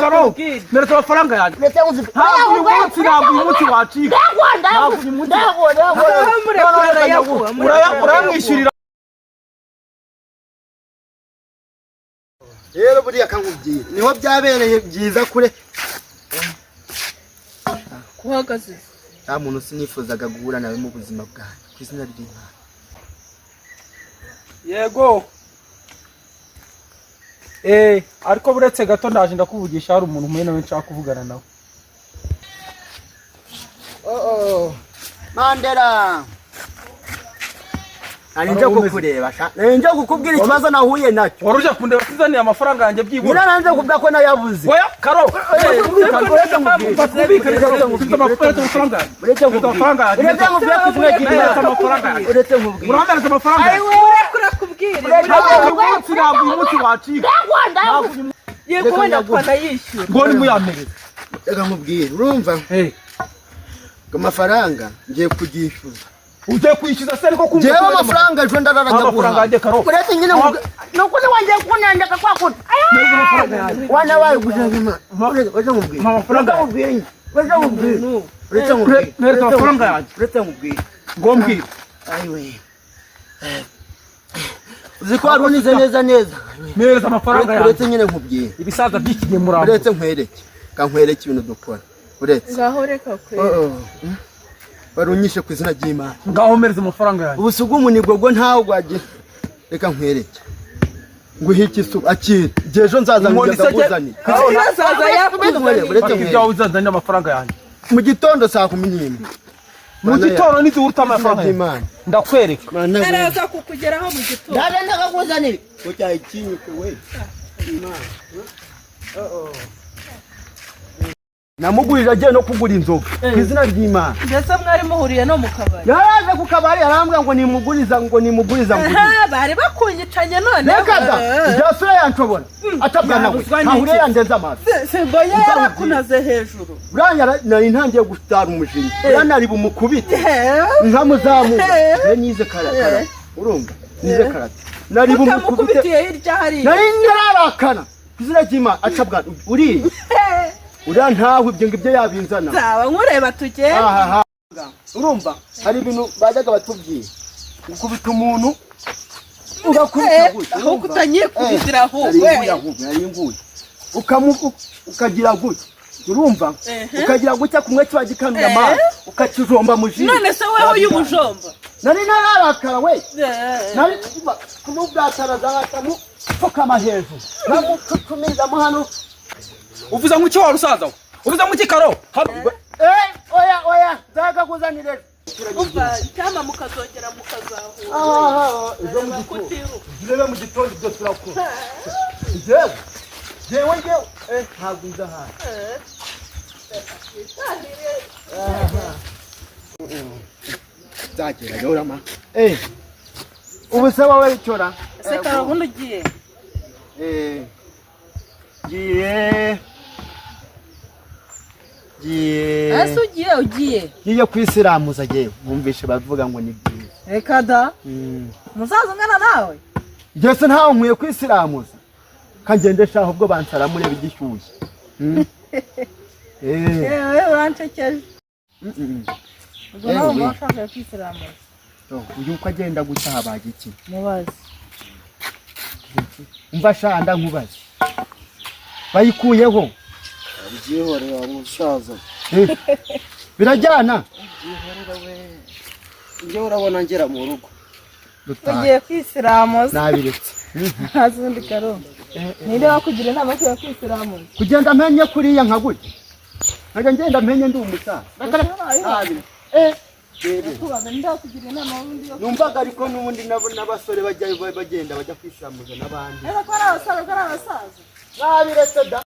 Karo meretse amafaranga yanjye ntabwo umunsi wacika urayamwishyurira rero buriya kankubwira niho byabereye byiza kure kuhagaze nta muntu sinifuzaga guhura nawe mu buzima bwanjye ku izina ry'Imana. yego ariko buretse gato ndaje ndakuvugisha hari umuntu umwe nawe nshaka kuvugana nawe. Mandela Aninja kukureba nje kukubwira ikibazo nahuye nacyo waruje kundeba sizaniye amafaranga yanjye byibura nyirananze kubwa ko nayabuze oya Karo urumva amafaranga ngiye kugishyuza uje kwishyuza se ariko kumva jewe amafaranga ejo ndararaga amafaranga yanjye Karo uretse nyine nukuze wanjye kunandaka kwakunda wana wayo guzanyuma uretse mubwira amafaranga mubwira uretse mubwira uretse mubwira nereka amafaranga yanjye uretse mubwira ngombwira ayiwe uziko arunize neza nereza amafaranga yanjye uretse nyine nkubwira ibisaza by'ikigiye murambo uretse nkwereke ibintu dukora uretse ngaho reka kwe barunyishe ku izina ry'Imana ngaho mereza amafaranga yanjye ubusugu umunigogo ntawo gwaje reka nkwereke nguhe ikisuba akira jejo nzaza ngeza kuzani nzaza yakuzani ibyo uzazana amafaranga yanjye mu gitondo saa 10 mu gitondo nizo urta amafaranga y'Imana ndakwereka naraza kukugeraho mu gitondo ndaje ndakakuzanira ko cyayikinyuke we Imana namugurira agiye no kugura inzoga ku izina ry'Imana ndetse mwari muhuriye no mu kabari yaraje ku kabari arambwa ngo nimuguriza bari bakunyicanye none nekaza byasura yanshobora atabwana we ahuriye yandeza amazi semboye yarakunaze hejuru buranya nari ntangiye gutara umujinya yanari bumukubite nkamuzamu nize karakara urumva nize karate nari bumukubite hirya hari nari nararakana izina ry'Imana acabwa uri uriya ntawe ibyo ngibyo yabinzana zaba nkureba tugenda urumva hari ibintu bajyaga batubwira ukubita umuntu ugakubita gutya aho kutangiye kubizira yari nguye ukagira gutya urumva ukagira gutya kumwe kiba gikanuye amazi ukakijomba mu jisho none se weho y'umujomba nari nararakara we nari kumubwatara zahatamu fokama hejuru namututumizamo hano uvuza ngo icyo warusaza uvuza ngo Karo oya zaga kuzanire umva cyama mukazongera mukazaho zirebe mu gitondo byo turakora jewe ntabwo nza hano zagera yorama ubu se wowe cyora se Karo bundi ugiye ase ugiye kwisiramuza jewe mwumvishe bavuga ngo ni byiza reka da musaza ungana nawe Jese ntawe nkwiye kwisiramuza kangendesha ahubwo bansaramure bigishyushye urancekeje ubwo nawe mwashaka kwisiramuza uyu uko agenda gutaha bagiki mubaze umva shanda nkubaze bayikuyeho byihorera umusaza birajyana njye urabona ngera mu rugo ugiye kwisiramuza nabiretse azundi Karo ninde wakugira inama yo kwisiramuza kugenda mpenye kuriya nkagute nkajya ngenda mpenye ndi umusaza kubaga ndakugira inama wundi yo numvaga ariko n'ubundi n'abasore bagenda bajya kwisiramuza n'abandi ko ari abasaza nabiretse da